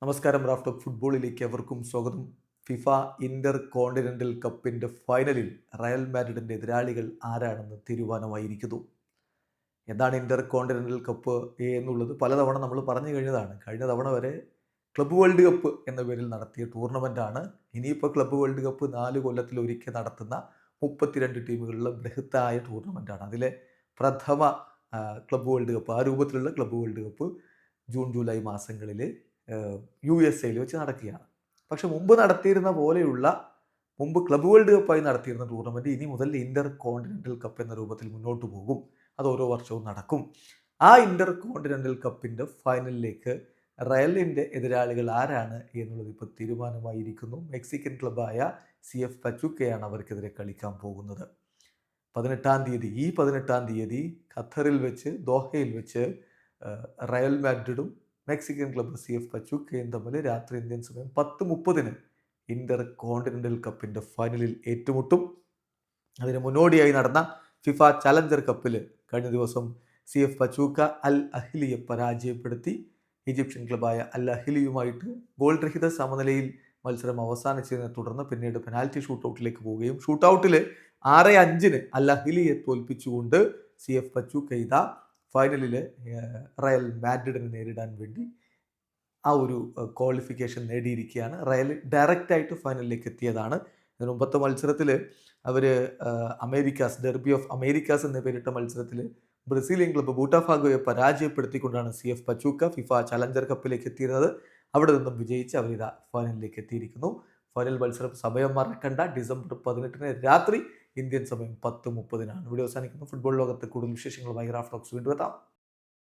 നമസ്കാരം. Raf talk ഫുട്ബോളിലേക്ക് എവർക്കും സ്വാഗതം. ഫിഫ ഇന്റർ കോണ്ടിനെന്റൽ കപ്പിന്റെ ഫൈനലിൽ റയൽ മാഡ്രിഡിന്റെ എതിരാളികൾ ആരാണെന്ന് തീരുമാനമായിരിക്കുന്നു. എന്താണ് ഇന്റർ കോണ്ടിനെന്റൽ കപ്പ് എന്നുള്ളത് പലതവണ നമ്മൾ പറഞ്ഞു കഴിഞ്ഞതാണ്. കഴിഞ്ഞ തവണ വരെ ക്ലബ്ബ് വേൾഡ് കപ്പ് എന്ന പേരിൽ നടത്തിയ ടൂർണമെൻ്റാണ്. ഇനിയിപ്പോൾ ക്ലബ്ബ് വേൾഡ് കപ്പ് 4 കൊല്ലത്തിലൊരിക്കൽ നടത്തുന്ന 32 ടീമുകളുടെ ബൃഹത്തായ ടൂർണമെൻ്റാണ്. അതിലെ പ്രഥമ ക്ലബ്ബ് വേൾഡ് കപ്പ്, ആ രൂപത്തിലുള്ള club world cup June July മാസങ്ങളിൽ USA വെച്ച് നടക്കുകയാണ്. പക്ഷെ മുമ്പ് ക്ലബ്ബ് വേൾഡ് കപ്പായി നടത്തിയിരുന്ന ടൂർണമെൻറ്റ് ഇനി മുതൽ ഇന്റർ കോണ്ടിനെന്റൽ കപ്പ് എന്ന രൂപത്തിൽ മുന്നോട്ട് പോകും. അത് ഓരോ വർഷവും നടക്കും. ആ ഇന്റർ കോണ്ടിനെന്റൽ കപ്പിൻ്റെ ഫൈനലിലേക്ക് റയലിൻ്റെ എതിരാളികൾ ആരാണ് എന്നുള്ളത് ഇപ്പോൾ തീരുമാനമായിരിക്കുന്നു. മെക്സിക്കൻ ക്ലബ്ബായ CF പച്ചൂക്കയാണ് അവർക്കെതിരെ കളിക്കാൻ പോകുന്നത്. 18 തീയതി ഖത്തറിൽ വെച്ച്, ദോഹയിൽ വെച്ച് റയൽ മാഡ്രിഡും മെക്സിക്കൻ ക്ലബ്ബ് CF പച്ചൂക്കയും തമ്മിൽ രാത്രി ഇന്ത്യൻ സമയം 10:30 ഇന്റർ കോണ്ടിനെന്റൽ കപ്പിൻ്റെ ഫൈനലിൽ ഏറ്റുമുട്ടും. അതിന് മുന്നോടിയായി നടന്ന ഫിഫ ചലഞ്ചർ കപ്പിൽ കഴിഞ്ഞ ദിവസം CF പച്ചൂക്ക അൽ അഹ്ലിയെ പരാജയപ്പെടുത്തി. ഈജിപ്ഷ്യൻ ക്ലബ്ബായ അൽ അഹ്ലിയുമായിട്ട് ഗോൾ രഹിത സമനിലയിൽ മത്സരം അവസാനിച്ചതിനെ തുടർന്ന് പിന്നീട് പെനാൽറ്റി ഷൂട്ടൗട്ടിലേക്ക് പോവുകയും ഷൂട്ടൗട്ടിൽ 6-5 അൽ അഹ്ലിയെ തോൽപ്പിച്ചുകൊണ്ട് CF പച്ചൂക്ക ഇതാ ഫൈനലിൽ റയൽ മാഡ്രിഡിനെ നേരിടാൻ വേണ്ടി ആ ഒരു ക്വാളിഫിക്കേഷൻ നേടിയിരിക്കുകയാണ്. റയൽ ഡയറക്റ്റായിട്ട് ഫൈനലിലേക്ക് എത്തിയതാണ്. ഇതിന് മുമ്പത്തെ മത്സരത്തിൽ അവർ ഡെർബി ഓഫ് അമേരിക്കാസ് എന്ന പേരിട്ട മത്സരത്തിൽ ബ്രസീലിയൻ ക്ലബ്ബ് ബൂട്ടാഫാഗോയെ പരാജയപ്പെടുത്തിക്കൊണ്ടാണ് CF പച്ചൂക്ക ഫിഫ ചലഞ്ചർ കപ്പിലേക്ക് എത്തിയിരുന്നത്. അവിടെ നിന്നും വിജയിച്ച് അവരിതാ ഫൈനലിലേക്ക് എത്തിയിരിക്കുന്നു. ഫൈനൽ മത്സരം സമയം മറക്കണ്ട, ഡിസംബർ 18 രാത്രി ഇന്ത്യൻ സമയം 10:30. വീഡിയോ അവസാനിക്കുന്നു. ഫുട്ബോൾ ലോകത്ത് കൂടുതൽ വിശേഷങ്ങളുമായി റാഫ് ടോക്സ് വീണ്ടും എത്താം.